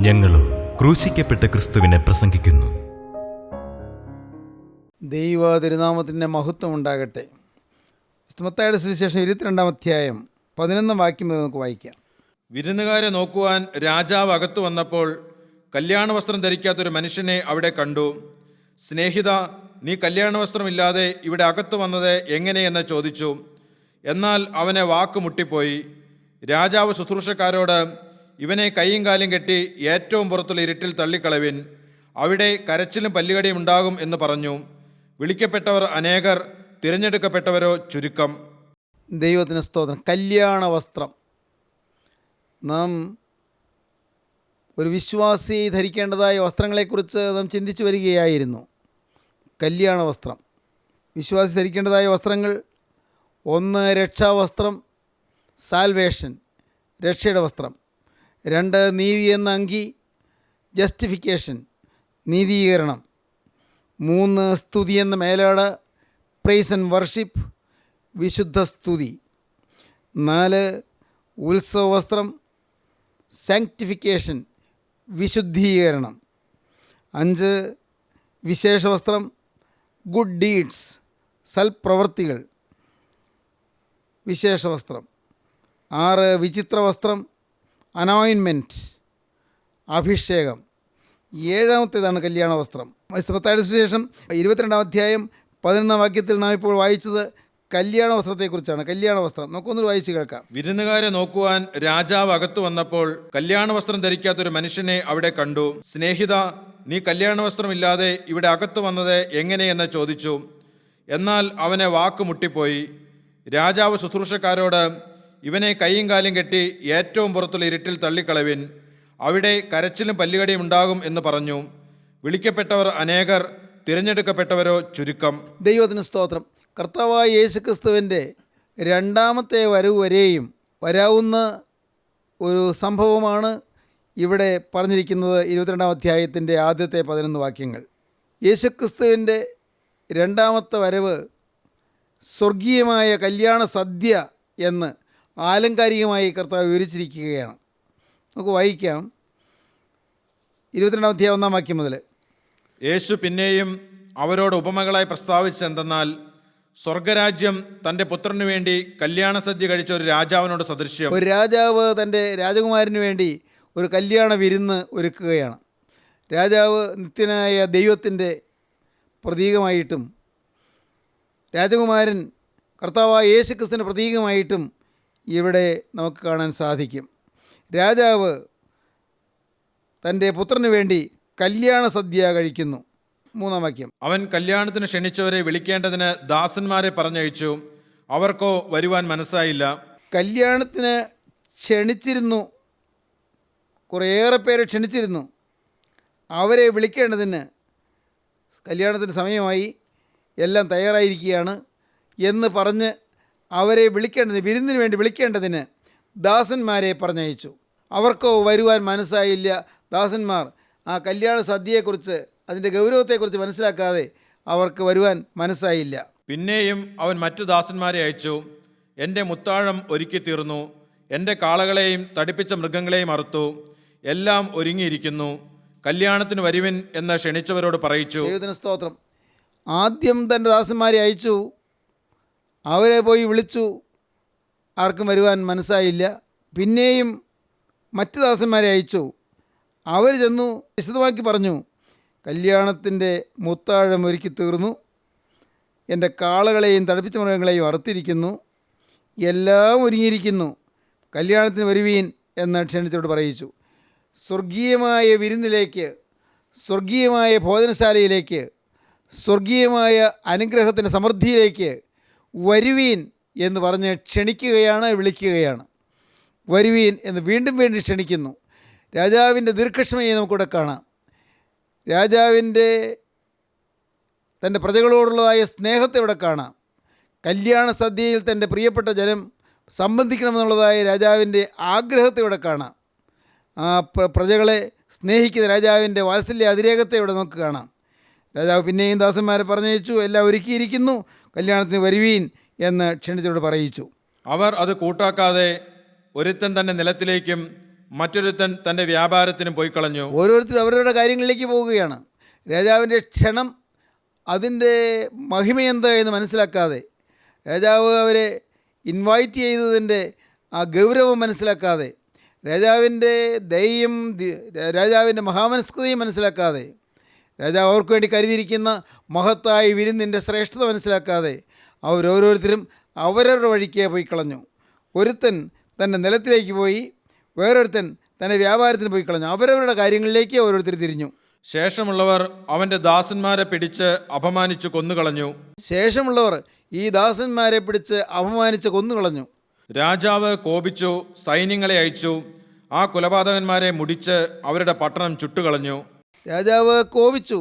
ഞങ്ങളും ക്രൂശിക്കപ്പെട്ട ക്രിസ്തുവിനെ പ്രസംഗിക്കുന്നു. ദൈവ തിരുനാമത്തിൻ്റെ മഹത്വം ഉണ്ടാകട്ടെ. മത്തായിയുടെ സുവിശേഷം 22-ാം അധ്യായം 11-ാം വാക്യം നമുക്ക് വായിക്കാം. വിരുന്നുകാരെ നോക്കുവാൻ രാജാവ് അകത്തു വന്നപ്പോൾ കല്യാണ വസ്ത്രം ധരിക്കാത്തൊരു മനുഷ്യനെ അവിടെ കണ്ടു. സ്നേഹിത, നീ കല്യാണ വസ്ത്രമില്ലാതെ ഇവിടെ അകത്തു വന്നത് എങ്ങനെയെന്ന് ചോദിച്ചു. എന്നാൽ അവനെ വാക്ക് മുട്ടിപ്പോയി. രാജാവ് ശുശ്രൂഷക്കാരോട്, ഇവനെ കൈയും കാലും കെട്ടി ഏറ്റവും പുറത്തുള്ള ഇരുട്ടിൽ തള്ളിക്കളവിൻ, അവിടെ കരച്ചിലും പല്ലുകടിയും ഉണ്ടാകും എന്ന് പറഞ്ഞു. വിളിക്കപ്പെട്ടവർ അനേകർ, തിരഞ്ഞെടുക്കപ്പെട്ടവരോ ചുരുക്കം. ദൈവത്തിന് സ്തോത്രം. കല്യാണ വസ്ത്രം നാം ഒരു വിശ്വാസി ധരിക്കേണ്ടതായ വസ്ത്രങ്ങളെക്കുറിച്ച് നാം ചിന്തിച്ചു വരികയായിരുന്നു. കല്യാണ വസ്ത്രം, വിശ്വാസി ധരിക്കേണ്ടതായ വസ്ത്രങ്ങൾ: 1, രക്ഷാവസ്ത്രം, സാൽവേഷൻ, രക്ഷയുടെ വസ്ത്രം. 2, നീതി എന്ന അങ്കി, ജസ്റ്റിഫിക്കേഷൻ, നീതീകരണം. 3, സ്തുതി എന്ന മേലാട, പ്രൈസ് ആൻഡ് വർഷിപ്പ്, വിശുദ്ധ സ്തുതി. 4, ഉത്സവവസ്ത്രം, സാങ്ക്ടിഫിക്കേഷൻ, വിശുദ്ധീകരണം. 5, വിശേഷവസ്ത്രം, ഗുഡ് ഡീഡ്സ്, സൽപ്രവൃത്തികൾ, വിശേഷവസ്ത്രം. 6, വിചിത്രവസ്ത്രം, അനോയിൻമെൻറ്റ്, അഭിഷേകം. 7-ാമത്തേതാണ് കല്യാണ വസ്ത്രം. മത്തായിയുടെ സുവിശേഷം 22-ാം അധ്യായം 11-ാം വാക്യത്തിൽ നാം ഇപ്പോൾ വായിച്ചത് കല്യാണ വസ്ത്രത്തെക്കുറിച്ചാണ്. കല്യാണ വസ്ത്രം നമുക്കൊന്ന് വായിച്ച് കേൾക്കാം. വിരുന്നുകാരെ നോക്കുവാൻ രാജാവ് അകത്തു വന്നപ്പോൾ കല്യാണ വസ്ത്രം ധരിക്കാത്തൊരു മനുഷ്യനെ അവിടെ കണ്ടു. സ്നേഹിത, നീ കല്യാണ വസ്ത്രമില്ലാതെ ഇവിടെ അകത്തു വന്നത് എങ്ങനെയെന്ന് ചോദിച്ചു. എന്നാൽ അവനെ വാക്ക് മുട്ടിപ്പോയി. രാജാവ് ശുശ്രൂഷക്കാരോട്, ഇവനെ കൈയും കാലും കെട്ടി ഏറ്റവും പുറത്തുള്ള ഇരുട്ടിൽ തള്ളിക്കളവിൻ, അവിടെ കരച്ചിലും പല്ലുകടിയും ഉണ്ടാകും എന്ന് പറഞ്ഞു. വിളിക്കപ്പെട്ടവർ അനേകർ, തിരഞ്ഞെടുക്കപ്പെട്ടവരോ ചുരുക്കം. ദൈവത്തിന് സ്തോത്രം. കർത്താവായ യേശുക്രിസ്തുവിൻ്റെ 2ാമത്തെ വരവ് വരെയും വരാവുന്ന ഒരു സംഭവമാണ് ഇവിടെ പറഞ്ഞിരിക്കുന്നത്. 22-ാം അധ്യായത്തിൻ്റെ ആദ്യത്തെ 11 വാക്യങ്ങൾ. യേശുക്രിസ്തുവിൻ്റെ 2ാമത്തെ വരവ് സ്വർഗീയമായ കല്യാണ സദ്യ എന്ന് ആലങ്കാരികമായി കർത്താവ് വിവരിച്ചിരിക്കുകയാണ്. നമുക്ക് വായിക്കാം 22-ാം അധ്യായം 1-ാം വാക്യം മുതൽ. യേശു പിന്നെയും അവരോട് ഉപമകളായി പ്രസ്താവിച്ചെന്തെന്നാൽ, സ്വർഗരാജ്യം തൻ്റെ പുത്രനു വേണ്ടി കല്യാണ സദ്യ കഴിച്ച ഒരു രാജാവിനോട് സദൃശ്യം. ഒരു രാജാവ് തൻ്റെ രാജകുമാരന് വേണ്ടി ഒരു കല്യാണ വിരുന്ന് ഒരുക്കുകയാണ്. രാജാവ് നിത്യനായ ദൈവത്തിൻ്റെ പ്രതീകമായിട്ടും രാജകുമാരൻ കർത്താവായ യേശുക്രിസ്തുവിൻ്റെ പ്രതീകമായിട്ടും ഇവിടെ നമുക്ക് കാണാൻ സാധിക്കും. രാജാവ് തൻ്റെ പുത്രന് വേണ്ടി കല്യാണ സദ്യ കഴിക്കുന്നു. 3-ാം വാക്യം. അവൻ കല്യാണത്തിന് ക്ഷണിച്ചവരെ വിളിക്കേണ്ടതിന് ദാസന്മാരെ പറഞ്ഞയച്ചു. അവർക്കോ വരുവാൻ മനസ്സായില്ല. കല്യാണത്തിന് ക്ഷണിച്ചിരുന്നു, കുറേയേറെ പേരെ ക്ഷണിച്ചിരുന്നു. അവരെ വിളിക്കേണ്ടതിന് കല്യാണത്തിന് സമയമായി, എല്ലാം തയ്യാറായിരിക്കുകയാണ് എന്ന് പറഞ്ഞ് അവരെ വിളിക്കേണ്ടതിന്, വിരുന്നിന് വേണ്ടി വിളിക്കേണ്ടതിന് ദാസന്മാരെ പറഞ്ഞയച്ചു. അവർക്കോ വരുവാൻ മനസ്സായില്ല. ദാസന്മാർ ആ കല്യാണ സദ്യയെക്കുറിച്ച്, അതിൻ്റെ ഗൗരവത്തെക്കുറിച്ച് മനസ്സിലാക്കാതെ അവർക്ക് വരുവാൻ മനസ്സായില്ല. പിന്നെയും അവൻ മറ്റു ദാസന്മാരെ അയച്ചു. എൻ്റെ മുത്താഴം ഒരുക്കി തീർന്നു, എൻ്റെ കാളകളെയും തടിപ്പിച്ച മൃഗങ്ങളെയും അറുത്തു, എല്ലാം ഒരുങ്ങിയിരിക്കുന്നു, കല്യാണത്തിന് വരുവിൻ എന്ന് ക്ഷണിച്ചവരോട് പറയിച്ചു. ദൈവത്തിന് സ്തോത്രം. ആദ്യം തൻ്റെ ദാസന്മാരെ അയച്ചു, അവരെ പോയി വിളിച്ചു, ആർക്കും വരുവാൻ മനസ്സായില്ല. പിന്നെയും മറ്റ് ദാസന്മാരെ അയച്ചു. അവർ ചെന്നു വിശദമാക്കി പറഞ്ഞു, കല്യാണത്തിൻ്റെ മുത്താഴം ഒരുക്കി തീർന്നു, എൻ്റെ കാളകളെയും തടിപ്പിച്ച മൃഗങ്ങളെയും അറുത്തിരിക്കുന്നു, എല്ലാം ഒരുങ്ങിയിരിക്കുന്നു, കല്യാണത്തിന് വരുവീൻ എന്ന് ക്ഷണിച്ചവരോട് പറയിച്ചു. സ്വർഗീയമായ വിരുന്നിലേക്ക്, സ്വർഗീയമായ ഭോജനശാലയിലേക്ക്, സ്വർഗീയമായ അനുഗ്രഹത്തിൻ്റെ സമൃദ്ധിയിലേക്ക് വരുവീൻ എന്ന് പറഞ്ഞ് ക്ഷണിക്കുകയാണ്, വിളിക്കുകയാണ്. വരുവീൻ എന്ന് വീണ്ടും വീണ്ടും ക്ഷണിക്കുന്നു. രാജാവിൻ്റെ ദീർഘക്ഷമയെ നമുക്കിവിടെ കാണാം. രാജാവിൻ്റെ തൻ്റെ പ്രജകളോടുള്ളതായ സ്നേഹത്തെ ഇവിടെ കാണാം. കല്യാണ സദ്യയിൽ തൻ്റെ പ്രിയപ്പെട്ട ജനം സംബന്ധിക്കണമെന്നുള്ളതായ രാജാവിൻ്റെ ആഗ്രഹത്തെ ഇവിടെ കാണാം. ആ പ്രജകളെ സ്നേഹിക്കുന്ന രാജാവിൻ്റെ വാത്സല്യ അതിരേകത്തെ ഇവിടെ നമുക്ക് കാണാം. രാജാവ് പിന്നെയും ദാസന്മാരെ പറഞ്ഞയച്ചു, എല്ലാം ഒരുക്കിയിരിക്കുന്നു, കല്യാണത്തിന് വരുവീൻ എന്ന് ക്ഷണിച്ചവരോട് പറയിച്ചു. അവർ അത് കൂട്ടാക്കാതെ ഒരുത്തൻ തന്നെ നിലത്തിലേക്കും മറ്റൊരുത്തൻ തൻ്റെ വ്യാപാരത്തിനും പോയി കളഞ്ഞു. ഓരോരുത്തരും അവരവരുടെ കാര്യങ്ങളിലേക്ക് പോവുകയാണ്. രാജാവിൻ്റെ ക്ഷണം, അതിൻ്റെ മഹിമയെന്ത് എന്ന് മനസ്സിലാക്കാതെ, രാജാവ് അവരെ ഇൻവൈറ്റ് ചെയ്തതിൻ്റെ ആ ഗൗരവം മനസ്സിലാക്കാതെ, രാജാവിൻ്റെ ദയയും രാജാവിൻ്റെ മഹാമനസ്കതയും മനസ്സിലാക്കാതെ, രാജാവ് അവർക്ക് വേണ്ടി കരുതിയിരിക്കുന്ന മഹത്തായ വിരുന്നിൻ്റെ ശ്രേഷ്ഠത മനസ്സിലാക്കാതെ അവരോരോരുത്തരും അവരവരുടെ വഴിക്ക് പോയി കളഞ്ഞു. ഒരുത്തൻ തൻ്റെ നിലത്തിലേക്ക് പോയി, വേറൊരുത്തൻ തൻ്റെ വ്യാപാരത്തിന് പോയി കളഞ്ഞു. അവരവരുടെ കാര്യങ്ങളിലേക്ക് ഓരോരുത്തർ തിരിഞ്ഞു. ശേഷമുള്ളവർ അവൻ്റെ ദാസന്മാരെ പിടിച്ച് അപമാനിച്ചു കൊന്നുകളഞ്ഞു. ശേഷമുള്ളവർ ഈ ദാസന്മാരെ പിടിച്ച് അപമാനിച്ച് കൊന്നുകളഞ്ഞു. രാജാവ് കോപിച്ചു, സൈന്യങ്ങളെ അയച്ചു, ആ കൊലപാതകന്മാരെ മുടിച്ച് അവരുടെ പട്ടണം ചുട്ടുകളഞ്ഞു. രാജാവ് കോപിച്ചു.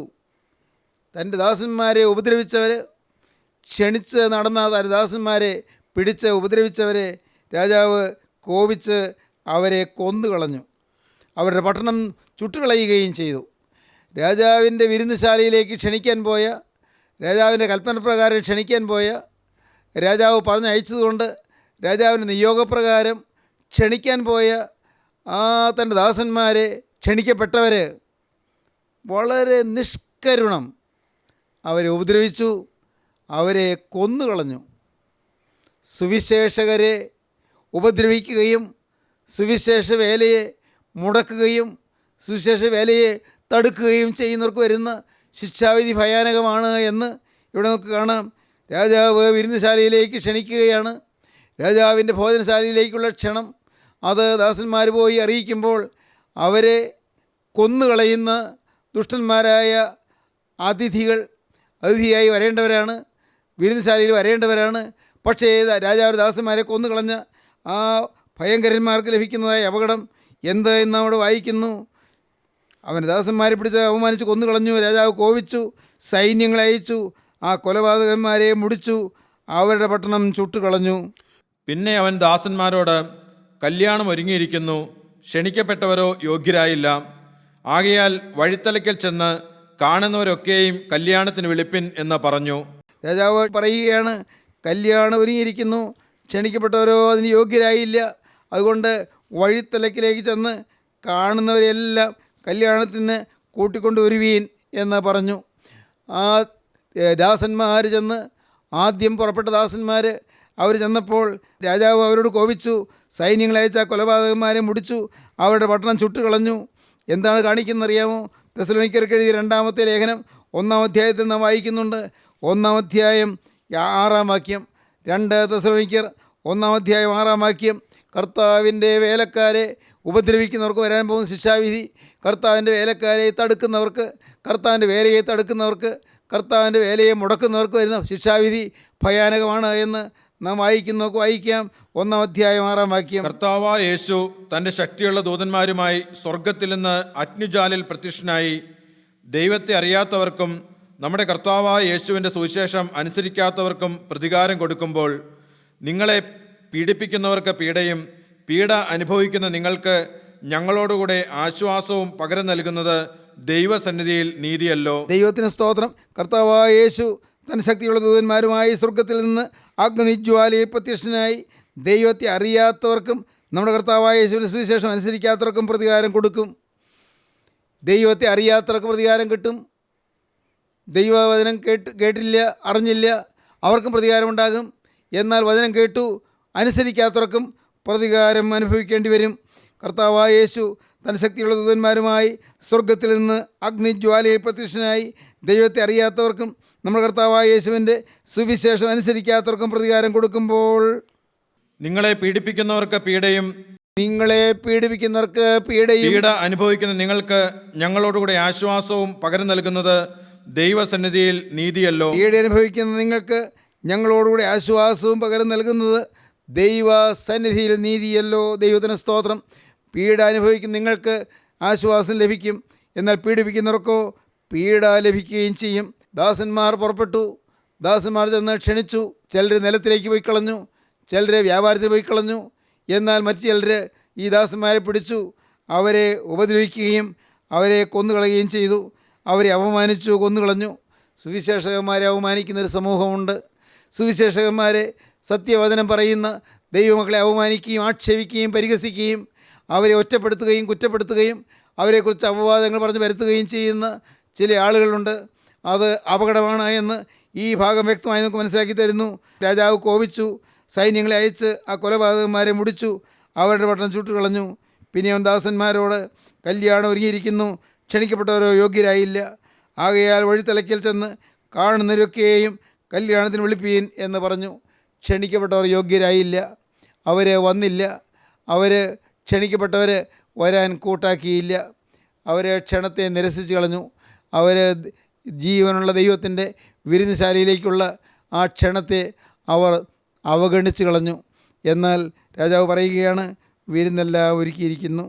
തൻ്റെ ദാസന്മാരെ ഉപദ്രവിച്ചവർ, ക്ഷണിച്ച് നടന്ന തൻ്റെ ദാസന്മാരെ പിടിച്ച് ഉപദ്രവിച്ചവരെ രാജാവ് കോപിച്ച് അവരെ കൊന്നുകളഞ്ഞു. അവരുടെ പട്ടണം ചുട്ടുകളയുകയും ചെയ്തു. രാജാവിൻ്റെ വിരുന്നുശാലയിലേക്ക് ക്ഷണിക്കാൻ പോയ, രാജാവിൻ്റെ കൽപ്പനപ്രകാരം ക്ഷണിക്കാൻ പോയ, രാജാവ് പറഞ്ഞയച്ചതുകൊണ്ട് രാജാവിൻ്റെ നിയോഗപ്രകാരം ക്ഷണിക്കാൻ പോയ ആ തൻ്റെ ദാസന്മാരെ, ക്ഷണിക്കപ്പെട്ടവർ വളരെ നിഷ്കരുണം അവരെ ഉപദ്രവിച്ചു, അവരെ കൊന്നുകളഞ്ഞു. സുവിശേഷകരെ ഉപദ്രവിക്കുകയും സുവിശേഷ വേലയെ മുടക്കുകയും സുവിശേഷ വേലയെ തടുക്കുകയും ചെയ്യുന്നവർക്ക് വരുന്ന ശിക്ഷാവിധി ഭയാനകമാണ് എന്ന് ഇവിടെ നമുക്ക് കാണാം. രാജാവ് വിരുന്നുശാലയിലേക്ക് ക്ഷണിക്കുകയാണ്. രാജാവിൻ്റെ ഭോജനശാലയിലേക്കുള്ള ക്ഷണം അത് ദാസന്മാർ പോയി അറിയിക്കുമ്പോൾ അവരെ കൊന്നുകളയുന്ന ദുഷ്ടന്മാരായ അതിഥിയായി വരേണ്ടവരാണ്, വിരുന്നുശാലയിൽ വരേണ്ടവരാണ്. പക്ഷേ രാജാവ് ദാസന്മാരെ കൊന്നുകളഞ്ഞ ആ ഭയങ്കരന്മാർക്ക് ലഭിക്കുന്നതായ അപകടം എന്ത് എന്ന് അവിടെ വായിക്കുന്നു. അവൻ്റെ ദാസന്മാരെ പിടിച്ച് അവമാനിച്ച് കൊന്നുകളഞ്ഞു. രാജാവ് കോപിച്ചു, സൈന്യങ്ങളെ അയച്ചു, ആ കൊലപാതകന്മാരെ മുടിച്ചു, അവരുടെ പട്ടണം ചുട്ടുകളഞ്ഞു. പിന്നെ അവൻ ദാസന്മാരോട്, കല്യാണം ഒരുങ്ങിയിരിക്കുന്നു, ക്ഷണിക്കപ്പെട്ടവരോ യോഗ്യരായില്ല. ആകയാൽ വഴിത്തലയ്ക്കൽ ചെന്ന് കാണുന്നവരൊക്കെയും കല്യാണത്തിന് വിളിപ്പിൻ എന്ന് പറഞ്ഞു. രാജാവ് പറയുകയാണ്, കല്യാണം ഒരുങ്ങിയിരിക്കുന്നു, ക്ഷണിക്കപ്പെട്ടവരോ അതിന് യോഗ്യരായില്ല. അതുകൊണ്ട് വഴിത്തലക്കിലേക്ക് ചെന്ന് കാണുന്നവരെല്ലാം കല്യാണത്തിന് കൂട്ടിക്കൊണ്ടുവരുവീൻ എന്ന് പറഞ്ഞു. ആ ദാസന്മാർ ചെന്ന്, ആദ്യം പുറപ്പെട്ട ദാസന്മാർ അവർ ചെന്നപ്പോൾ രാജാവ് അവരോട് കോപിച്ചു, സൈന്യങ്ങളെ അയച്ച കൊലപാതകന്മാരെ മുടിച്ചു, അവരുടെ പട്ടണം ചുട്ടുകളഞ്ഞു. എന്താണ് കാണിക്കുന്നറിയാമോ? തെസ്സലോനിക്കർക്ക് എഴുതിയ 2-ാമത്തെ ലേഖനം 1-ാം അധ്യായത്തിൽ നാം വായിക്കുന്നുണ്ട്. 1-ാം അധ്യായം 6-ാം വാക്യം. 2 തെസ്സലോനിക്കർ 1-ാം അധ്യായം 6-ാം വാക്യം. കർത്താവിൻ്റെ വേലക്കാരെ ഉപദ്രവിക്കുന്നവർക്ക് വരാൻ പോകുന്ന ശിക്ഷാവിധി, കർത്താവിൻ്റെ വേലക്കാരെ തടുക്കുന്നവർക്ക്, കർത്താവിൻ്റെ വേലയെ തടുക്കുന്നവർക്ക്, കർത്താവിൻ്റെ വേലയെ മുടക്കുന്നവർക്ക് വരുന്ന ശിക്ഷാവിധി ഭയാനകമാണ് എന്ന് നാം വായിക്കാം. 1-ാം അധ്യായം 6-ാം വാക്യം. കർത്താവായ യേശു തൻ്റെ ശക്തിയുള്ള ദൂതന്മാരുമായി സ്വർഗത്തിൽ നിന്ന് അഗ്നിജ്വാലയിൽ പ്രത്യക്ഷനായി ദൈവത്തെ അറിയാത്തവർക്കും നമ്മുടെ കർത്താവായ യേശുവിൻ്റെ സുവിശേഷം അനുസരിക്കാത്തവർക്കും പ്രതികാരം കൊടുക്കുമ്പോൾ, നിങ്ങളെ പീഡിപ്പിക്കുന്നവർക്ക് പീഡയും പീഡ അനുഭവിക്കുന്ന നിങ്ങൾക്ക് ഞങ്ങളോടുകൂടെ ആശ്വാസവും പകരം നൽകുന്നത് ദൈവസന്നിധിയിൽ നീതിയല്ലോ. ദൈവത്തിന് സ്തോത്രം. കർത്താവായ യേശു തൻ്റെ ശക്തിയുള്ള ദൂതന്മാരുമായി സ്വർഗത്തിൽ നിന്ന് അഗ്നിജ്വാലയിൽ പ്രത്യക്ഷനായി ദൈവത്തെ അറിയാത്തവർക്കും നമ്മുടെ കർത്താവായ യേശുവിൻ്റെ സുവിശേഷം അനുസരിക്കാത്തവർക്കും പ്രതികാരം കൊടുക്കും. ദൈവത്തെ അറിയാത്തവർക്ക് പ്രതികാരം കിട്ടും. ദൈവവചനം കേട്ടില്ല, അറിഞ്ഞില്ല, അവർക്കും പ്രതികാരമുണ്ടാകും. എന്നാൽ വചനം കേട്ടു അനുസരിക്കാത്തവർക്കും പ്രതികാരം അനുഭവിക്കേണ്ടി വരും. കർത്താവായ യേശു തൻ്റെ ശക്തിയുള്ള ദൂതന്മാരുമായി സ്വർഗത്തിൽ നിന്ന് അഗ്നിജ്വാലയിൽ പ്രത്യക്ഷനായി ദൈവത്തെ അറിയാത്തവർക്കും നമ്മുടെ കർത്താവായ യേശുവിൻ്റെ സുവിശേഷം അനുസരിക്കാത്തവർക്കും പ്രതികാരം കൊടുക്കുമ്പോൾ, നിങ്ങളെ പീഡിപ്പിക്കുന്നവർക്ക് പീഡയും പീഡ അനുഭവിക്കുന്ന നിങ്ങൾക്ക് ഞങ്ങളോടുകൂടെ ആശ്വാസവും പകരം നൽകുന്നത് ദൈവസന്നിധിയിൽ നീതിയല്ലോ. പീഡ അനുഭവിക്കുന്ന നിങ്ങൾക്ക് ഞങ്ങളോടുകൂടെ ആശ്വാസവും പകരം നൽകുന്നത് ദൈവസന്നിധിയിൽ നീതിയല്ലോ. ദൈവത്തിന് സ്തോത്രം. പീഡ അനുഭവിക്കുന്ന നിങ്ങൾക്ക് ആശ്വാസം ലഭിക്കും, എന്നാൽ പീഡിപ്പിക്കുന്നവർക്കോ പീഡ ലഭിക്കുകയും ചെയ്യും. ദാസന്മാർ പുറപ്പെട്ടു. ദാസന്മാർ ചെന്ന് ക്ഷണിച്ചു. ചിലർ നിലത്തിലേക്ക് പോയി കളഞ്ഞു, ചിലർ വ്യാപാരത്തിന് പോയി കളഞ്ഞു. എന്നാൽ മറ്റു ചിലർ ഈ ദാസന്മാരെ പിടിച്ചു, അവരെ ഉപദ്രവിക്കുകയും അവരെ കൊന്നുകളയുകയും ചെയ്തു. അവരെ അപമാനിച്ചു, കൊന്നുകളഞ്ഞു. സുവിശേഷകന്മാരെ അവമാനിക്കുന്നൊരു സമൂഹമുണ്ട്. സുവിശേഷകന്മാരെ, സത്യവചനം പറയുന്ന ദൈവമക്കളെ അവമാനിക്കുകയും ആക്ഷേപിക്കുകയും പരിഹസിക്കുകയും അവരെ ഒറ്റപ്പെടുത്തുകയും കുറ്റപ്പെടുത്തുകയും അവരെക്കുറിച്ച് അപവാദങ്ങൾ പറഞ്ഞ് വരുത്തുകയും ചെയ്യുന്ന ചില ആളുകളുണ്ട്. അത് അപകടമാണ് എന്ന് ഈ ഭാഗം വ്യക്തമായി നമുക്ക് മനസ്സിലാക്കി തരുന്നു. രാജാവ് കോപിച്ചു, സൈന്യങ്ങളെ അയച്ച് ആ കൊലപാതകന്മാരെ മുടിച്ചു, അവരുടെ പട്ടണം ചുട്ടുകളഞ്ഞു. പിന്നെ അവൻ ദാസന്മാരോട്, കല്യാണം ഒരുങ്ങിയിരിക്കുന്നു, ക്ഷണിക്കപ്പെട്ടവരോ യോഗ്യരായില്ല. ആകയാൽ വഴിത്തലയ്ക്കൽ ചെന്ന് കാണുന്നവരൊക്കെയും കല്യാണത്തിന് വിളിപ്പീൻ എന്ന് പറഞ്ഞു. ക്ഷണിക്കപ്പെട്ടവർ യോഗ്യരായില്ല, അവർ വന്നില്ല. അവർ ക്ഷണിക്കപ്പെട്ടവർ വരാൻ കൂട്ടാക്കിയില്ല. അവർ ക്ഷണത്തെ നിരസിച്ച് കളഞ്ഞു. അവർ ജീവനുള്ള ദൈവത്തിൻ്റെ വിരുന്നുശാലയിലേക്കുള്ള ആ ക്ഷണത്തെ അവർ അവഗണിച്ച് കളഞ്ഞു. എന്നാൽ രാജാവ് പറയുകയാണ്, വിരുന്നെല്ലാം ഒരുക്കിയിരിക്കുന്നു,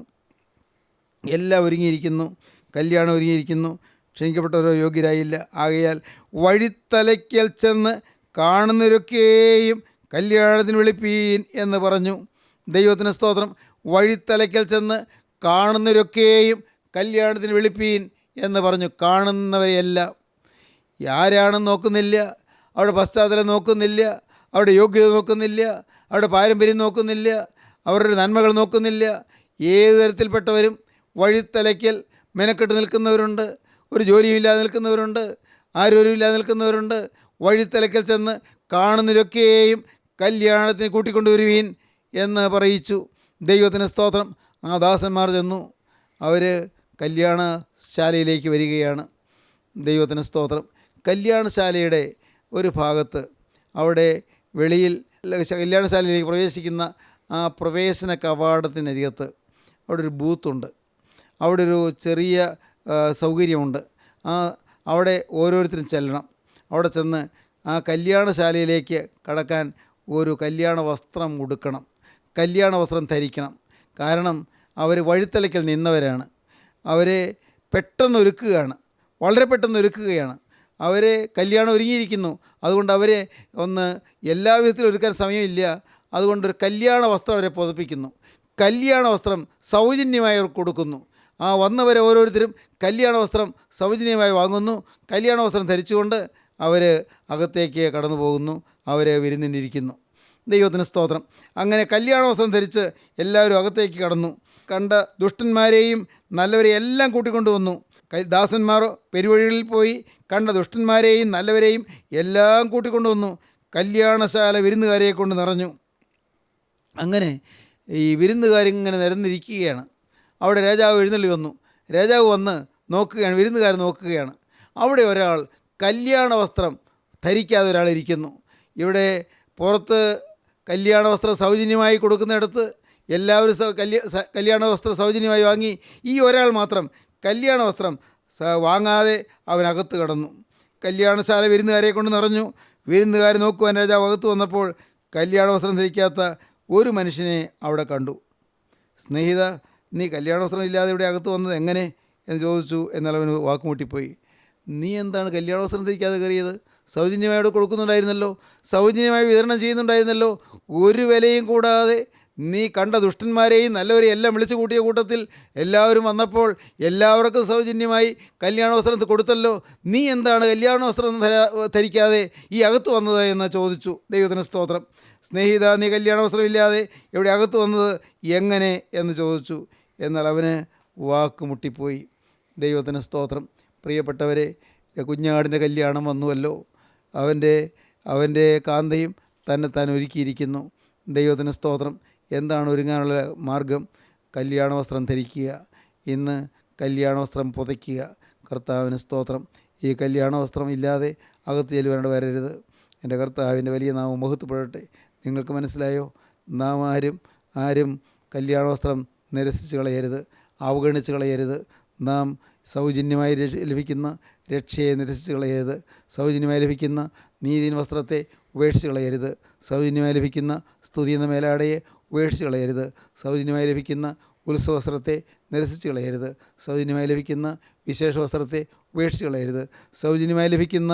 എല്ലാം ഒരുങ്ങിയിരിക്കുന്നു, കല്യാണം ഒരുങ്ങിയിരിക്കുന്നു, ക്ഷണിക്കപ്പെട്ടവരോ യോഗ്യരായില്ല. ആകയാൽ വഴിത്തലയ്ക്കൽ ചെന്ന് കാണുന്നവരൊക്കെയും കല്യാണത്തിന് വിളിപ്പീൻ എന്ന് പറഞ്ഞു. ദൈവത്തിന് സ്തോത്രം. വഴിത്തലയ്ക്കൽ ചെന്ന് കാണുന്നവരൊക്കെയും കല്യാണത്തിന് വിളിപ്പീൻ എന്ന് പറഞ്ഞു. കാണുന്നവരെയെല്ലാം. ആരാണെന്ന് നോക്കുന്നില്ല, അവരുടെ പശ്ചാത്തലം നോക്കുന്നില്ല, അവരുടെ യോഗ്യത നോക്കുന്നില്ല, അവരുടെ പാരമ്പര്യം നോക്കുന്നില്ല, അവരുടെ നന്മകൾ നോക്കുന്നില്ല. ഏത് തരത്തിൽപ്പെട്ടവരും വഴിത്തലയ്ക്കൽ മെനക്കെട്ട് നിൽക്കുന്നവരുണ്ട്, ഒരു ജോലിയുമില്ലാതെ നിൽക്കുന്നവരുണ്ട്, ആരോഗ്യമില്ലാതെ നിൽക്കുന്നവരുണ്ട്. വഴിത്തലയ്ക്കൽ ചെന്ന് കാണുന്നവരൊക്കെയും കല്യാണത്തിന് കൂട്ടിക്കൊണ്ടുവരുവീൻ എന്ന് പറയിച്ചു. ദൈവത്തിന് സ്തോത്രം. ആ ദാസന്മാർ ചെന്നു. അവർ കല്യാണശാലയിലേക്ക് വരികയാണ്. ദൈവത്തിന് സ്തോത്രം. കല്യാണശാലയുടെ ഒരു ഭാഗത്ത് അവിടെ വെളിയിൽ കല്യാണശാലയിലേക്ക് പ്രവേശിക്കുന്ന ആ പ്രവേശന കവാടത്തിനരികത്ത് അവിടെ ഒരു ബൂത്തുണ്ട്. അവിടെ ഒരു ചെറിയ സൗകര്യമുണ്ട്. അവിടെ ഓരോരുത്തരും ചെല്ലണം. അവിടെ ചെന്ന് ആ കല്യാണശാലയിലേക്ക് കടക്കാൻ ഒരു കല്യാണ വസ്ത്രം ഉടുക്കണം, കല്യാണ വസ്ത്രം ധരിക്കണം. കാരണം അവർ വഴിത്തലയ്ക്കൽ നിന്നവരാണ്. അവരെ പെട്ടെന്ന് ഒരുക്കുകയാണ്, വളരെ പെട്ടെന്ന് ഒരുക്കുകയാണ്. അവരെ കല്യാണം ഒരുങ്ങിയിരിക്കുന്നു. അതുകൊണ്ട് അവരെ എല്ലാ വിധത്തിലും ഒരുക്കാൻ സമയമില്ല. അതുകൊണ്ടൊരു കല്യാണ വസ്ത്രം അവരെ പുതപ്പിക്കുന്നു. കല്യാണ വസ്ത്രം സൗജന്യമായി അവർക്ക് കൊടുക്കുന്നു. ആ വന്നവരെ ഓരോരുത്തരും കല്യാണ വസ്ത്രം സൗജന്യമായി വാങ്ങുന്നു. കല്യാണ വസ്ത്രം ധരിച്ചുകൊണ്ട് അവർ അകത്തേക്ക് കടന്നു പോകുന്നു. അവർ വിരുന്നിനിരിക്കുന്നു. ദൈവത്തിന് സ്തോത്രം. അങ്ങനെ കല്യാണ വസ്ത്രം ധരിച്ച് എല്ലാവരും അകത്തേക്ക് കടന്നു. കണ്ട ദുഷ്ടന്മാരെയും നല്ലവരെയും എല്ലാം കൂട്ടിക്കൊണ്ടുവന്നു. ദാസന്മാരോ പെരുവഴികളിൽ പോയി കണ്ട ദുഷ്ടന്മാരെയും നല്ലവരെയും എല്ലാം കൂട്ടിക്കൊണ്ടുവന്നു. കല്യാണശാല വിരുന്നുകാരെ കൊണ്ട് നിറഞ്ഞു. അങ്ങനെ ഈ വിരുന്നുകാരിങ്ങനെ നിരന്നിരിക്കുകയാണ്. അവിടെ രാജാവ് എഴുന്നള്ളി വന്നു. രാജാവ് വന്ന് നോക്കുകയാണ്, വിരുന്നുകാർ നോക്കുകയാണ്. അവിടെ ഒരാൾ കല്യാണ വസ്ത്രം ധരിക്കാതെ ഒരാളിരിക്കുന്നു. ഇവിടെ പുറത്ത് കല്യാണ വസ്ത്രം സൗജന്യമായി കൊടുക്കുന്നിടത്ത് എല്ലാവരും കല്യാണ വസ്ത്രം സൗജന്യമായി വാങ്ങി. ഈ ഒരാൾ മാത്രം കല്യാണ വസ്ത്രം വാങ്ങാതെ അവനകത്ത് കടന്നു. കല്യാണശാല വിരുന്നുകാരെ കൊണ്ട് നിറഞ്ഞു. വിരുന്നുകാർ നോക്കുവാൻ രാജാവ് അകത്ത് വന്നപ്പോൾ കല്യാണ വസ്ത്രം ധരിക്കാത്ത ഒരു മനുഷ്യനെ അവിടെ കണ്ടു. സ്നേഹിത, നീ കല്യാണ വസ്ത്രം ഇല്ലാതെ ഇവിടെ അകത്ത് വന്നത് എങ്ങനെ എന്ന് ചോദിച്ചു. എന്നാൽ അവന് വാക്കുമുട്ടിപ്പോയി. നീ എന്താണ് കല്യാണ വസ്ത്രം ധരിക്കാതെ കയറിയത്? സൗജന്യമായി അവിടെ കൊടുക്കുന്നുണ്ടായിരുന്നല്ലോ, സൗജന്യമായി വിതരണം ചെയ്യുന്നുണ്ടായിരുന്നല്ലോ. ഒരു വിലയും കൂടാതെ നീ കണ്ട ദുഷ്ടന്മാരെയും നല്ലവരെയും എല്ലാം വിളിച്ചു കൂട്ടിയ കൂട്ടത്തിൽ എല്ലാവരും വന്നപ്പോൾ എല്ലാവർക്കും സൗജന്യമായി കല്യാണ വസ്ത്രം കൊടുത്തല്ലോ. നീ എന്താണ് കല്യാണ വസ്ത്രം ധരിക്കാതെ ഈ അകത്ത് വന്നത് എന്ന് ചോദിച്ചു. ദൈവത്തിന് സ്തോത്രം. സ്നേഹിത, നീ കല്യാണ വസ്ത്രമില്ലാതെ ഇവിടെ അകത്ത് വന്നത് എങ്ങനെ എന്ന് ചോദിച്ചു. എന്നാൽ അവന് വാക്ക് മുട്ടിപ്പോയി. ദൈവത്തിന് സ്തോത്രം. പ്രിയപ്പെട്ടവരെ, കുഞ്ഞാടിൻ്റെ കല്യാണം വന്നുവല്ലോ. അവൻ്റെ കാന്തയും താൻ ഒരുക്കിയിരിക്കുന്നു. ദൈവത്തിന് സ്തോത്രം. എന്താണ് ഒരുങ്ങാനുള്ള മാർഗം? കല്യാണ വസ്ത്രം ധരിക്കുക. ഇന്ന് കല്യാണ വസ്ത്രം പുതയ്ക്കുക. കർത്താവിന് സ്തോത്രം. ഈ കല്യാണ വസ്ത്രം ഇല്ലാതെ അകത്ത് ചെല്ലുവാണ്ട് വരരുത്. എൻ്റെ കർത്താവിൻ്റെ വലിയ നാമം മഹത്വപ്പെടട്ടെ. നിങ്ങൾക്ക് മനസ്സിലായോ? നാം ആരും കല്യാണ വസ്ത്രം നിരസിച്ച് കളയരുത്, അവഗണിച്ച് കളയരുത്. നാം സൗജന്യമായി ലഭിക്കുന്ന രക്ഷയെ നിരസിച്ച് കളയരുത്. സൗജന്യമായി ലഭിക്കുന്ന നീതിൻ വസ്ത്രത്തെ ഉപേക്ഷിച്ച് കളയരുത്. സൗജന്യമായി ലഭിക്കുന്ന സ്തുതി എന്ന മേലാടയെ ഉപേക്ഷിച്ച് കളയരുത്. സൗജന്യമായി ലഭിക്കുന്ന ഉത്സവവസ്ത്രത്തെ നിരസിച്ച് കളയരുത്. സൗജന്യമായി ലഭിക്കുന്ന വിശേഷ വസ്ത്രത്തെ ഉപേക്ഷിച്ച് കളയരുത്. സൗജന്യമായി ലഭിക്കുന്ന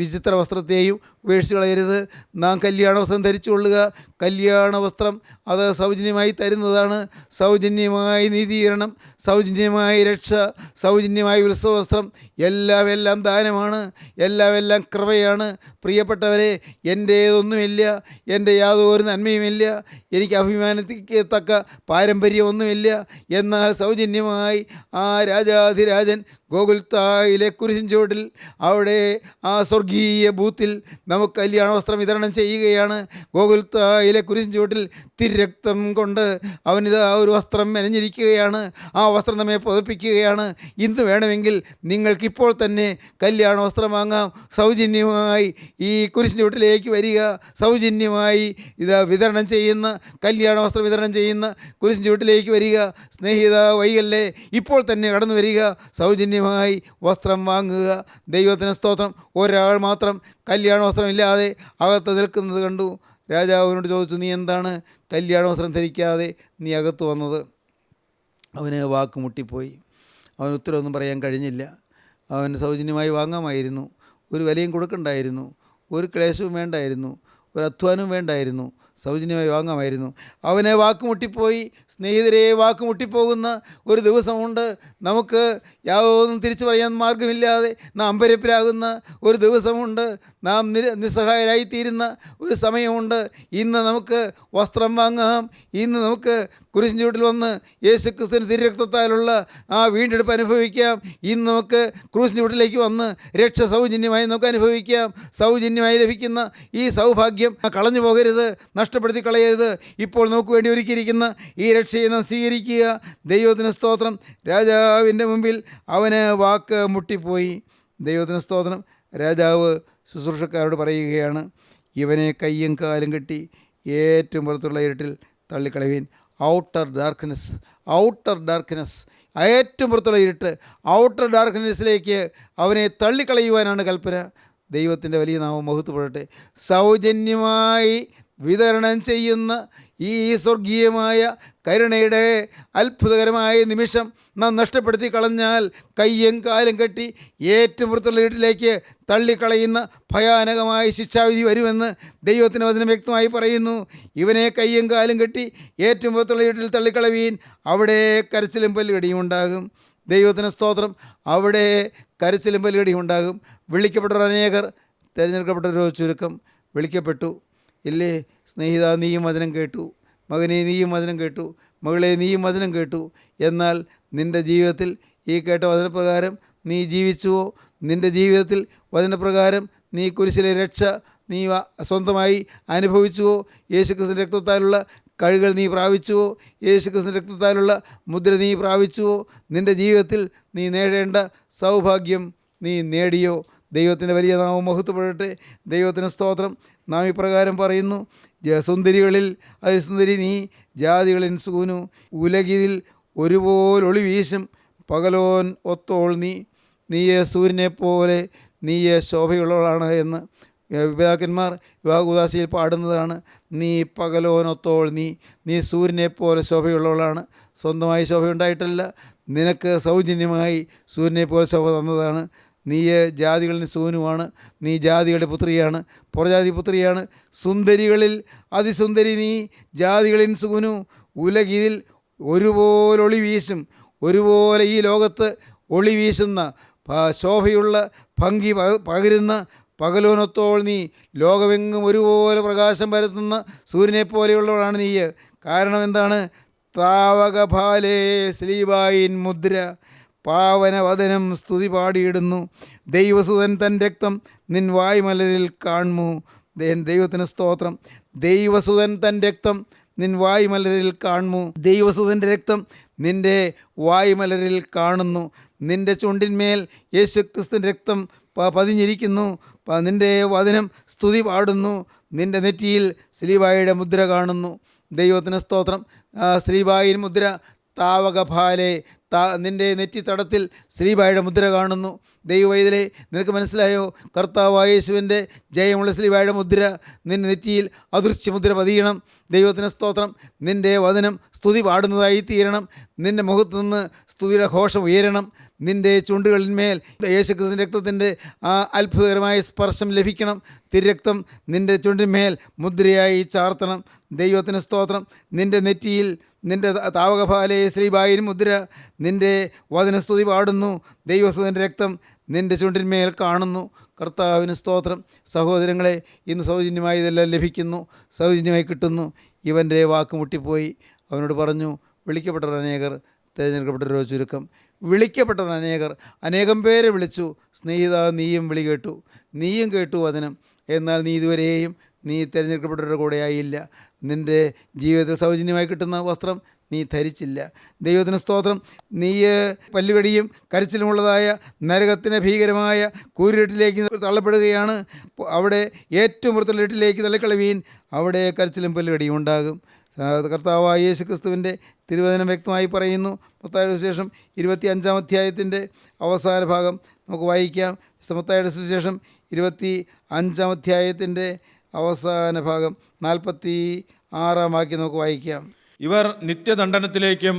വിചിത്ര വസ്ത്രത്തെയും ഉപേക്ഷിച്ച് കളയരുത്. നാം കല്യാണ വസ്ത്രം ധരിച്ചു കൊള്ളുക. കല്യാണ വസ്ത്രം അത് സൗജന്യമായി തരുന്നതാണ്. സൗജന്യമായി നീതീകരണം, സൗജന്യമായി രക്ഷ, സൗജന്യമായി ഉത്സവവസ്ത്രം, എല്ലാം ദാനമാണ്, എല്ലാം കൃപയാണ്. പ്രിയപ്പെട്ടവരെ, എൻ്റേതൊന്നുമില്ല, എൻ്റെ യാതൊരു നന്മയുമില്ല, എനിക്ക് അഭിമാനത്തിക്കത്തക്ക പാരമ്പര്യമൊന്നുമില്ല. എന്നാൽ സൗജന്യമായി ആ രാജാധിരാജൻ ഗോകുൽത്തായിലെ കുരിശിൻ ചുവട്ടിൽ, അവിടെ ആ സ്വർഗീയ ബൂത്തിൽ നമുക്ക് കല്യാണ വസ്ത്രം വിതരണം ചെയ്യുകയാണ്. ഗോകുൽത്തായിലെ കുരിശിൻ ചുവട്ടിൽ തിരക്തം കൊണ്ട് അവനിത് ആ ഒരു വസ്ത്രം മെനഞ്ഞിരിക്കുകയാണ്. ആ വസ്ത്രം നമ്മെ പുതപ്പിക്കുകയാണ്. ഇന്ന് വേണമെങ്കിൽ നിങ്ങൾക്കിപ്പോൾ തന്നെ കല്യാണ വസ്ത്രം വാങ്ങാം. സൗജന്യമായി ഈ കുരിശിൻ ചുവട്ടിലേക്ക് വരിക. സൗജന്യമായി ഇത് വിതരണം ചെയ്യുന്ന, കല്യാണ വസ്ത്രം വിതരണം ചെയ്യുന്ന കുരിശിൻ ചുവട്ടിലേക്ക് വരിക. സ്നേഹിത, വൈകല്ലേ, ഇപ്പോൾ തന്നെ കടന്നു വരിക. സൗജന്യമായി വസ്ത്രം വാങ്ങുക. ദൈവത്തിന് സ്തോത്രം. ഒരാൾ മാത്രം കല്യാണ വസ്ത്രമില്ലാതെ അകത്ത് നിൽക്കുന്നത് കണ്ടു. രാജാവിനോട് ചോദിച്ചു, നീ എന്താണ് കല്യാണ വസ്ത്രം ധരിക്കാതെ നീ അകത്ത് വന്നത്? അവന് വാക്ക് മുട്ടിപ്പോയി. അവന് ഉത്തരവൊന്നും പറയാൻ കഴിഞ്ഞില്ല. അവന് സൗജന്യമായി വാങ്ങാമായിരുന്നു. ഒരു വിലയും കൊടുക്കണ്ടായിരുന്നു, ഒരു ക്ലേശവും വേണ്ടായിരുന്നു, ഒരു അധ്വാനവും വേണ്ടായിരുന്നു. സൗജന്യമായി വാങ്ങാമായിരുന്നു. അവനെ വാക്കുമുട്ടിപ്പോയി. സ്നേഹിതരെ, വാക്കുമുട്ടിപ്പോകുന്ന ഒരു ദിവസമുണ്ട്. നമുക്ക് യാതൊന്നും തിരിച്ചു പറയാൻ മാർഗമില്ലാതെ നാം അമ്പരപ്പിലാകുന്ന ഒരു ദിവസമുണ്ട്. നാം നിസ്സഹായരായിത്തീരുന്ന ഒരു സമയമുണ്ട്. ഇന്ന് നമുക്ക് വസ്ത്രം വാങ്ങാം. ഇന്ന് നമുക്ക് കുരിശിൻ ചുവട്ടിൽ വന്ന് യേശുക്രിസ്തുവിൻ്റെ തിരുരക്തത്താലുള്ള ആ വീണ്ടെടുപ്പ് അനുഭവിക്കാം. ഇന്ന് നമുക്ക് ക്രൂശിൻ ചുവട്ടിലേക്ക് വന്ന് രക്ഷ സൗജന്യമായി നമുക്ക് അനുഭവിക്കാം. സൗജന്യമായി ലഭിക്കുന്ന ഈ സൗഭാഗ്യം കളഞ്ഞു പോകരുത്, നഷ്ടപ്പെടുത്തി കളയരുത്. ഇപ്പോൾ നമുക്ക് വേണ്ടി ഒരുക്കിയിരിക്കുന്ന ഈ രക്ഷയെ നാം സ്വീകരിക്കുക. ദൈവത്തിന് സ്തോത്രം. രാജാവിൻ്റെ മുമ്പിൽ അവന് വാക്ക് മുട്ടിപ്പോയി. ദൈവത്തിന് സ്തോത്രം. രാജാവ് ശുശ്രൂഷക്കാരോട് പറയുകയാണ്, ഇവനെ കയ്യും കാലും കെട്ടി ഏറ്റവും പുറത്തുള്ള ഇരുട്ടിൽ തള്ളിക്കളവീൻ. ഔട്ടർ ഡാർക്ക്നെസ്, ഏറ്റവും പുറത്തുള്ള ഇരുട്ട്, ഔട്ടർ ഡാർക്ക്നെസ്സിലേക്ക് അവനെ തള്ളിക്കളയുവാനാണ് കൽപ്പന. ദൈവത്തിൻ്റെ വലിയ നാമം മഹത്വപ്പെടട്ടെ. സൗജന്യമായി വിതരണം ചെയ്യുന്ന ഈ സ്വർഗീയമായ കരുണയുടെ അത്ഭുതകരമായ നിമിഷം നാം നഷ്ടപ്പെടുത്തി കളഞ്ഞാൽ കയ്യും കാലും കെട്ടി ഏറ്റവും പുറത്തുള്ള വീട്ടിലേക്ക് തള്ളിക്കളയുന്ന ഭയാനകമായ ശിക്ഷാവിധി വരുമെന്ന് ദൈവത്തിൻ്റെ വചനം വ്യക്തമായി പറയുന്നു. ഇവനെ കയ്യും കാലും കെട്ടി ഏറ്റവും പുറത്തുള്ള വീട്ടിൽ തള്ളിക്കളവീൻ, അവിടെ കരച്ചിലും പല്ലുകടിയും ഉണ്ടാകും. ദൈവത്തിന് സ്തോത്രം. അവിടെ കരച്ചിലും പല്ലുകടിയും ഉണ്ടാകും. വിളിക്കപ്പെട്ടവർ അനേകർ, തിരഞ്ഞെടുക്കപ്പെട്ടവരോ ചുരുക്കം. വിളിക്കപ്പെട്ടു ഇല്ലേ സ്നേഹിത, നീയും വചനം കേട്ടു. മകനെ, നീയും വചനം കേട്ടു. മകളെ, നീയും വചനം കേട്ടു. എന്നാൽ നിൻ്റെ ജീവിതത്തിൽ ഈ കേട്ട വചനപ്രകാരം നീ ജീവിച്ചുവോ? നിൻ്റെ ജീവിതത്തിൽ വചനപ്രകാരം നീ കുരിശിലെ രക്ഷ നീ സ്വന്തമായി അനുഭവിച്ചുവോ? യേശുക്രിസ്തുവിൻ്റെ രക്തത്താലുള്ള കഴുകൽ നീ പ്രാപിച്ചുവോ? യേശുക്രിസ്തുവിൻ്റെ രക്തത്താലുള്ള മുദ്ര നീ പ്രാപിച്ചുവോ? നിൻ്റെ ജീവിതത്തിൽ നീ നേടേണ്ട സൗഭാഗ്യം നീ നേടിയോ? ദൈവത്തിൻ്റെ വലിയ നാമം മഹത്വപ്പെടട്ടെ. ദൈവത്തിന് സ്തോത്രം. നാം ഇപ്രകാരം പറയുന്നു, സുന്ദരികളിൽ അതിസുന്ദരി നീ, ജാതികളിൻ സൂനു, ഉലകിൽ ഒരുപോലെ ഒളി വീശും പകലോൻ ഒത്തോൾ നീ. നീയെ സൂര്യനെ പോലെ നീയെ ശോഭയുള്ളവളാണ് എന്ന് പിതാക്കന്മാർ വിവാഹകുദാശയിൽ പാടുന്നതാണ്. നീ പകലോനൊത്തോൾ നീ സൂര്യനെ പോലെ ശോഭയുള്ളവളാണ്. സ്വന്തമായി ശോഭയുണ്ടായിട്ടല്ല, നിനക്ക് സൗജന്യമായി സൂര്യനെ പോലെ ശോഭ തന്നതാണ്. നീ ജാതികളിൽ സൂനുവാണ്. നീ ജാതികളുടെ പുത്രിയാണ്, പുറജാതി പുത്രിയാണ്. സുന്ദരികളിൽ അതിസുന്ദരി നീ, ജാതികളിൻ സൂനു, ഉലകിൽ ഒരുപോലെ ഒളി വീശും. ഒരുപോലെ ഈ ലോകത്ത് ഒളി വീശുന്ന, ശോഭയുള്ള, ഭംഗി പകരുന്ന പകലോനത്തോൾ നീ, ലോകമെങ്ങും ഒരുപോലെ പ്രകാശം പരത്തുന്ന സൂര്യനെ പോലെയുള്ളവളാണ് നീ. കാരണം എന്താണ്? താവകഭാലേ സ്ലീബായിൻ മുദ്ര, പാവനവദനം സ്തുതി പാടിയിടുന്നു. ദൈവസുതൻ തൻ രക്തം നിൻ വായ്മലരിൽ കാണുമോ? ദൈവത്തിന് സ്തോത്രം. ദൈവസുതൻ തൻ രക്തം നിൻ വായ്മലരിൽ കാണുമോ? ദൈവസുതൻ്റെ രക്തം നിൻ്റെ വായ്മലരിൽ കാണുന്നു. നിൻ്റെ ചുണ്ടിന്മേൽ യേശുക്രിസ്തുവിൻ്റെ രക്തം പതിഞ്ഞിരിക്കുന്നു. നിൻ്റെ വചനം സ്തുതി പാടുന്നു. നിൻ്റെ നെറ്റിയിൽ സ്ലീബായുടെ മുദ്ര കാണുന്നു. ദൈവത്തിന് സ്തോത്രം. സ്ലീബായിൻ മുദ്ര താവകഫാലെ നിൻ്റെ നെറ്റിത്തടത്തിൽ സ്ലീബായുടെ മുദ്ര കാണുന്നു. ദൈവവൈതലേ, നിനക്ക് മനസ്സിലായോ? കർത്താവായ യേശുവിൻ്റെ ജയമുള്ള സ്ലീബായുടെ മുദ്ര നിൻ്റെ നെറ്റിയിൽ അദൃശ്യമുദ്ര പതിയണം. ദൈവത്തിന് സ്തോത്രം. നിൻ്റെ വചനം സ്തുതി പാടുന്നതായി തീരണം. നിൻ്റെ മുഖത്തു നിന്ന് സ്തുതിയുടെ ഘോഷം ഉയരണം. നിൻ്റെ ചുണ്ടുകളിന്മേൽ യേശുക്രിസ്തുവിൻ്റെ രക്തത്തിൻ്റെ ആ അത്ഭുതകരമായ സ്പർശം ലഭിക്കണം. തിരുരക്തം നിൻ്റെ ചുണ്ടിന്മേൽ മുദ്രയായി ചാർത്തണം. ദൈവത്തിന് സ്തോത്രം. നിൻ്റെ നെറ്റിയിൽ നിൻ്റെ താവകഫാലെ ശ്രീബായിന് മുദ്ര, നിൻ്റെ വചനസ്തുതി പാടുന്നു. ദൈവസുതൻ്റെ രക്തം നിൻ്റെ ചുണ്ടിന്മേൽ കാണുന്നു. കർത്താവിന് സ്തോത്രം. സഹോദരങ്ങളെ, ഇന്ന് സൗജന്യമായി ഇതെല്ലാം ലഭിക്കുന്നു, സൗജന്യമായി കിട്ടുന്നു. ഇവൻ്റെ വാക്ക് മുട്ടിപ്പോയി. അവനോട് പറഞ്ഞു, വിളിക്കപ്പെട്ടവർ അനേകർ, തിരഞ്ഞെടുക്കപ്പെട്ടവരോ ചുരുക്കം. വിളിക്കപ്പെട്ടവർ അനേകർ, അനേകം പേരെ വിളിച്ചു. സ്നേഹിത, നീയും വിളി കേട്ടു, നീയും കേട്ടു വചനം. എന്നാൽ നീ ഇതുവരെയും നീ തിരഞ്ഞെടുക്കപ്പെട്ടവരുടെ കൂടെ ആയില്ല. നിൻ്റെ ജീവിതത്തിൽ സൗജന്യമായി കിട്ടുന്ന വസ്ത്രം നീ ധരിച്ചില്ല. ദൈവത്തിന് സ്തോത്രം. നീ പല്ലുകടിയും കരച്ചിലുമുള്ളതായ നരകത്തിന് ഭീകരമായ കൂരിരുട്ടിലേക്ക് തള്ളപ്പെടുകയാണ്. അവിടെ ഏറ്റവും പുറത്തുള്ള ഇരുട്ടിലേക്ക് തള്ളിക്കളവീൻ. അവിടെ കരച്ചിലും പല്ലുകടിയും ഉണ്ടാകും. കർത്താവായ യേശുക്രിസ്തുവിൻ്റെ തിരുവചനം വ്യക്തമായി പറയുന്നു. മത്തായിയുടെ സുവിശേഷം 25-ാം അധ്യായത്തിൻ്റെ അവസാന ഭാഗം നമുക്ക് വായിക്കാം. മത്തായിയുടെ സുവിശേഷം 25-ാം അധ്യായത്തിൻ്റെ അവസാന ഭാഗം 46-ാം വാക്യം നമുക്ക് വായിക്കാം. ഇവർ നിത്യദണ്ഡനത്തിലേക്കും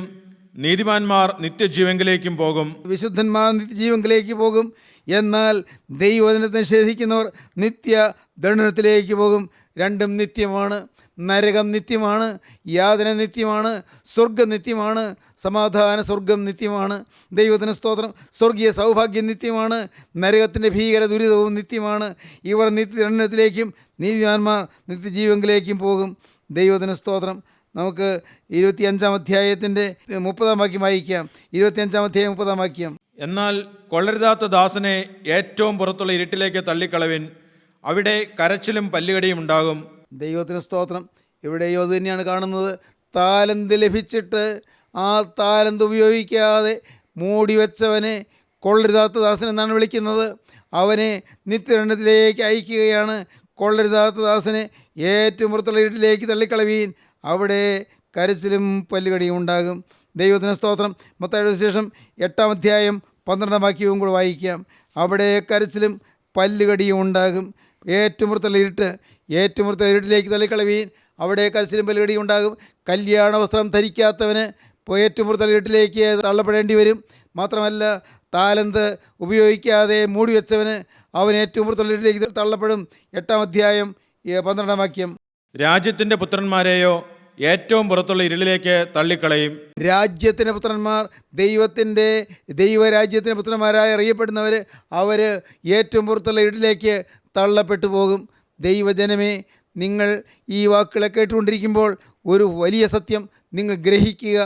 നീതിമാന്മാർ നിത്യജീവങ്കിലേക്കും പോകും. വിശുദ്ധന്മാർ നിത്യജീവങ്കിലേക്ക് പോകും. എന്നാൽ ദൈവവചനത്തെ നിഷേധിക്കുന്നവർ നിത്യദണ്ഡനത്തിലേക്ക് പോകും. രണ്ടും നിത്യമാണ്. നരകം നിത്യമാണ്, യാതന നിത്യമാണ്, സ്വർഗം നിത്യമാണ്, സമാധാന സ്വർഗം നിത്യമാണ്. ദൈവത്തിന് സ്തോത്രം. സ്വർഗീയ സൗഭാഗ്യം നിത്യമാണ്, നരകത്തിൻ്റെ ഭീകര ദുരിതവും നിത്യമാണ്. ഇവർ നിത്യദണ്ഡനത്തിലേക്കും നീതിമാന്മാർ നിത്യജീവങ്കിലേക്കും പോകും. ദൈവത്തിന് സ്തോത്രം. നമുക്ക് 25-ാം അധ്യായത്തിൻ്റെ 30-ാം വാക്യം വായിക്കാം. 25-ാം അധ്യായം 30-ാം വാക്യം. എന്നാൽ കൊള്ളരുതാത്ത ദാസനെ ഏറ്റവും പുറത്തുള്ള ഇരുട്ടിലേക്ക് തള്ളിക്കളവിൻ, അവിടെ കരച്ചിലും പല്ലുകടിയും ഉണ്ടാകും. ദൈവത്തിന് സ്തോത്രം. ഇവിടെയോ അത് തന്നെയാണ് കാണുന്നത്. താലന്ത് ലഭിച്ചിട്ട് ആ താലന്ത് ഉപയോഗിക്കാതെ മൂടി വെച്ചവനെ കൊള്ളരുതാത്ത ദാസൻ എന്നാണ് വിളിക്കുന്നത്. അവനെ നിത്യദണ്ഡനത്തിലേക്ക് അയക്കുകയാണ്. കൊള്ളരുതാത്ത ദാസനെ ഏറ്റവും പുറത്തുള്ള ഇരുട്ടിലേക്ക് തള്ളിക്കളവീൻ, അവിടെ കരച്ചിലും പല്ലുകടിയും ഉണ്ടാകും. ദൈവത്തിന് സ്തോത്രം. മത്തായിയുടെ സുവിശേഷം 8-ാം അധ്യായം 12-ാം വാക്യവും കൂടെ വായിക്കാം. അവിടെ കരച്ചിലും പല്ലുകടിയും ഉണ്ടാകും. ഏറ്റവും പുറത്തുള്ള ഇരുട്ട്, ഏറ്റവും പുറത്തുള്ള ഇരുട്ടിലേക്ക് തള്ളിക്കളവീൻ, അവിടെ കരച്ചിലും പല്ലുകടിയും ഉണ്ടാകും. കല്യാണ വസ്ത്രം ധരിക്കാത്തവന് ഏറ്റവും പുറത്തുള്ള ഇരുട്ടിലേക്ക് തള്ളപ്പെടേണ്ടി വരും. മാത്രമല്ല, താലന്ത് ഉപയോഗിക്കാതെ മൂടി വെച്ചവന് അവൻ ഏറ്റവും പുറത്തുള്ള ഇരുട്ടിലേക്ക് തള്ളപ്പെടും. 8-ാം അധ്യായം 12-ാം വാക്യം. രാജ്യത്തിൻ്റെ പുത്രന്മാരെയോ ഏറ്റവും പുറത്തുള്ള ഇരുളിലേക്ക് തള്ളിക്കളയും. രാജ്യത്തിൻ്റെ പുത്രന്മാർ, ദൈവരാജ്യത്തിൻ്റെ പുത്രന്മാരായി അറിയപ്പെടുന്നവർ, അവർ ഏറ്റവും പുറത്തുള്ള ഇരുട്ടിലേക്ക് തള്ളപ്പെട്ടു പോകും. ദൈവജനമേ, നിങ്ങൾ ഈ വാക്കുകളെ കേട്ടുകൊണ്ടിരിക്കുമ്പോൾ ഒരു വലിയ സത്യം നിങ്ങൾ ഗ്രഹിക്കുക.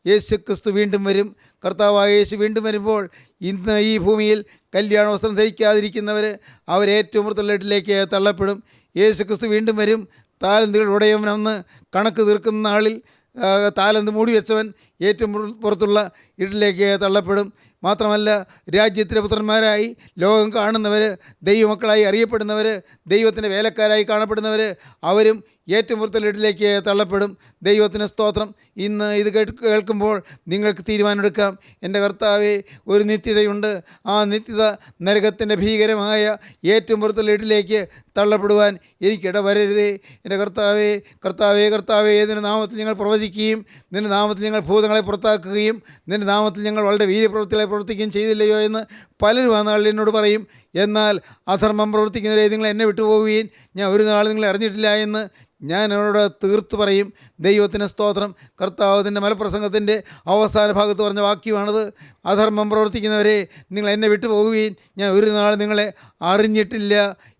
യേശുക്രിസ്തു വീണ്ടും വരും. കർത്താവായ യേശു വീണ്ടും വരുമ്പോൾ ഇന്ന് ഈ ഭൂമിയിൽ കല്യാണ വസ്ത്രം ധരിക്കാതിരിക്കുന്നവർ അവരേറ്റവും പുറത്തുള്ള ഇരുട്ടിലേക്ക് തള്ളപ്പെടും. യേശുക്രിസ്തു വീണ്ടും വരും. താലന്തുകൾ ഉടയവനെന്ന് കണക്ക് തീർക്കുന്ന നാളിൽ താലന്ത് മൂടി വെച്ചവൻ ഏറ്റവും പുറത്തുള്ള ഇരുട്ടിലേക്ക് തള്ളപ്പെടും. മാത്രമല്ല, രാജ്യത്തിൻ്റെ പുത്രന്മാരായി ലോകം കാണുന്നവർ, ദൈവമക്കളായി അറിയപ്പെടുന്നവർ, ദൈവത്തിൻ്റെ വേലക്കാരായി കാണപ്പെടുന്നവർ, അവരും ഏറ്റവും പുറത്തുള്ള ഇരുട്ടിലേക്ക് തള്ളപ്പെടും. ദൈവത്തിന് സ്തോത്രം. ഇന്ന് ഇത് കേൾക്കുമ്പോൾ നിങ്ങൾക്ക് തീരുമാനമെടുക്കാം. എൻ്റെ കർത്താവേ, ഒരു നിത്യതയുണ്ട്. ആ നിത്യത നരകത്തിൻ്റെ ഭീകരമായ ഏറ്റവും പുറത്തുള്ള ഇരുട്ടിലേക്ക് തള്ളപ്പെടുവാൻ എനിക്കിട വരരുതേ. എൻ്റെ കർത്താവേ, കർത്താവേ, കർത്താവേ, നിൻ്റെ നാമത്തിൽ ഞങ്ങൾ പ്രവചിക്കുകയും നിൻ്റെ നാമത്തിൽ ഞങ്ങൾ ഭൂതങ്ങളെ പുറത്താക്കുകയും നിൻ്റെ നാമത്തിൽ ഞങ്ങൾ വളരെ വീര്യപ്രവൃത്തികളെ പ്രവർത്തിക്കുകയും ചെയ്തില്ലയോ എന്ന് പലരും ആ നാളിൽ എന്നോട് പറയും. എന്നാൽ അധർമ്മം പ്രവർത്തിക്കുന്നവരെ നിങ്ങൾ എന്നെ വിട്ടുപോകുകയും ഞാൻ ഒരു നാൾ നിങ്ങളെ അറിഞ്ഞിട്ടില്ല എന്ന് ഞാൻ അവരോട് തീർത്തു പറയും. ദൈവത്തിന് സ്തോത്രം. കർത്താവിൻ്റെ മലപ്രസംഗത്തിൻ്റെ അവസാന ഭാഗത്ത് പറഞ്ഞ വാക്യമാണത്. അധർമ്മം പ്രവർത്തിക്കുന്നവരെ നിങ്ങൾ എന്നെ വിട്ടുപോകുകയും ഞാൻ ഒരു നാൾ നിങ്ങളെ അറിഞ്ഞിട്ടില്ല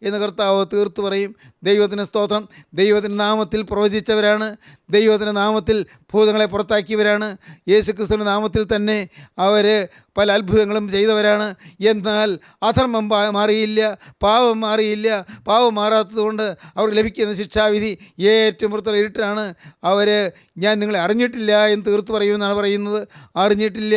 എന്ന് കർത്താവ് തീർത്തു പറയും. ദൈവത്തിന് സ്തോത്രം. ദൈവത്തിൻ്റെ നാമത്തിൽ പ്രവചിച്ചവരാണ്, ദൈവത്തിൻ്റെ നാമത്തിൽ ഭൂതങ്ങളെ പുറത്താക്കിയവരാണ്, യേശുക്രിസ്തുവിൻ്റെ നാമത്തിൽ തന്നെ അവർ പല അത്ഭുതങ്ങളും ചെയ്തവരാണ്. എന്നാൽ അധർമ്മം മാറിയില്ല, പാപം മാറിയില്ല. പാപം മാറാത്തതുകൊണ്ട് അവർക്ക് ലഭിക്കുന്ന ശിക്ഷാവിധി ഏറ്റവും പുറത്തുള്ള ഇരുട്ടാണ്. അവർ ഞാൻ നിങ്ങളെ അറിഞ്ഞിട്ടില്ല എന്ന് തീർത്തു പറയുമെന്നാണ് പറയുന്നത്. അറിഞ്ഞിട്ടില്ല.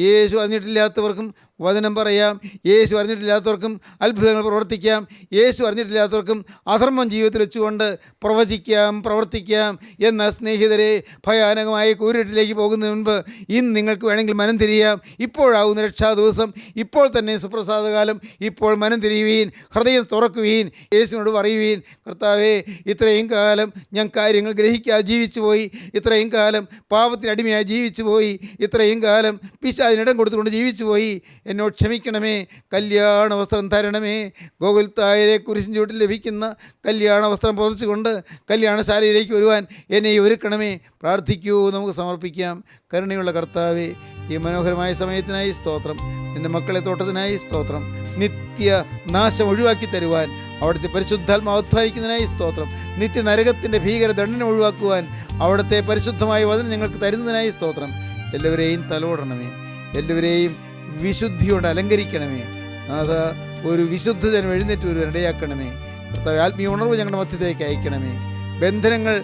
യേശു അറിഞ്ഞിട്ടില്ലാത്തവർക്കും വചനം പറയാം. യേശു അറിഞ്ഞിട്ടില്ലാത്തവർക്കും അത്ഭുതങ്ങൾ പ്രവർത്തിക്കാം. യേശു അറിഞ്ഞിട്ടില്ലാത്തവർക്കും അധർമ്മം ജീവിതത്തിൽ വെച്ചുകൊണ്ട് പ്രവചിക്കാം, പ്രവർത്തിക്കാം. എന്ന സ്നേഹിതരെ, ഭയാനക ഭയാനകമായ കൂരിട്ടിലേക്ക് പോകുന്നതിന് മുൻപ് ഇന്ന് നിങ്ങൾക്ക് വേണമെങ്കിൽ മനം തിരിയാം. ഇപ്പോഴാകുന്ന രക്ഷാ ദിവസം, ഇപ്പോൾ തന്നെ സുപ്രസാദകാലം. ഇപ്പോൾ മനം തിരിയുവീൻ, ഹൃദയം തുറക്കുവീൻ, യേശുവിനോട് പറയുവീൻ, കർത്താവേ, ഇത്രയും കാലം ഞാൻ കാര്യങ്ങൾ ഗ്രഹിക്കാതെ ജീവിച്ചു പോയി, ഇത്രയും കാലം പാപത്തിനടിമയായി ജീവിച്ചു പോയി, ഇത്രയും കാലം പിശാചിനിടം കൊടുത്തുകൊണ്ട് ജീവിച്ചു പോയി, എന്നോട് ക്ഷമിക്കണമേ, കല്യാണ വസ്ത്രം തരണമേ. ഗോകുൽത്തായിലെ കുരിശിൻ ചുവട്ടിൽ ലഭിക്കുന്ന കല്യാണ വസ്ത്രം പുതച്ചുകൊണ്ട് കല്യാണശാലയിലേക്ക് വരുവാൻ എന്നെ ഒരുക്കണമേ. പ്രാർത്ഥിക്കൂ, നമുക്ക് സമർപ്പിക്കാം. കരുണയുള്ള കർത്താവേ, ഈ മനോഹരമായ സമയത്തിനായി സ്തോത്രം. നിൻ്റെ മക്കളെ തോട്ടത്തിനായി സ്തോത്രം. നിത്യ നാശം ഒഴിവാക്കി തരുവാൻ അവിടുത്തെ പരിശുദ്ധാത്മാവ് അധ്വാനിക്കുന്നതിനായി സ്തോത്രം. നിത്യ നരകത്തിൻ്റെ ഭീകര ദണ്ഡനം ഒഴിവാക്കുവാൻ അവിടുത്തെ പരിശുദ്ധമായ വചനം ഞങ്ങൾക്ക് തരുന്നതിനായി സ്തോത്രം. എല്ലാവരെയും തലോടണമേ, എല്ലാവരെയും വിശുദ്ധിയോട് അലങ്കരിക്കണമേ. അത് ഒരു വിശുദ്ധജനം എഴുന്നേറ്റ് ഒരു ഇടയാക്കണമേ. കർത്താവ്, ആത്മീയ ഉണർവ് ഞങ്ങളുടെ മധ്യത്തിലേക്ക് അയക്കണമേ. ബന്ധനങ്ങൾ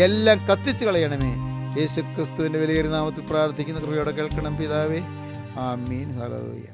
എല്ലാം കത്തിച്ച് കളയണമേ. യേശു ക്രിസ്തുവിൻ്റെ വിലയേറിയ നാമത്തിൽ പ്രാർത്ഥിക്കുന്ന കൃപയോടെ കേൾക്കണം പിതാവേ. ആമീൻ. ഹല്ലേലൂയ.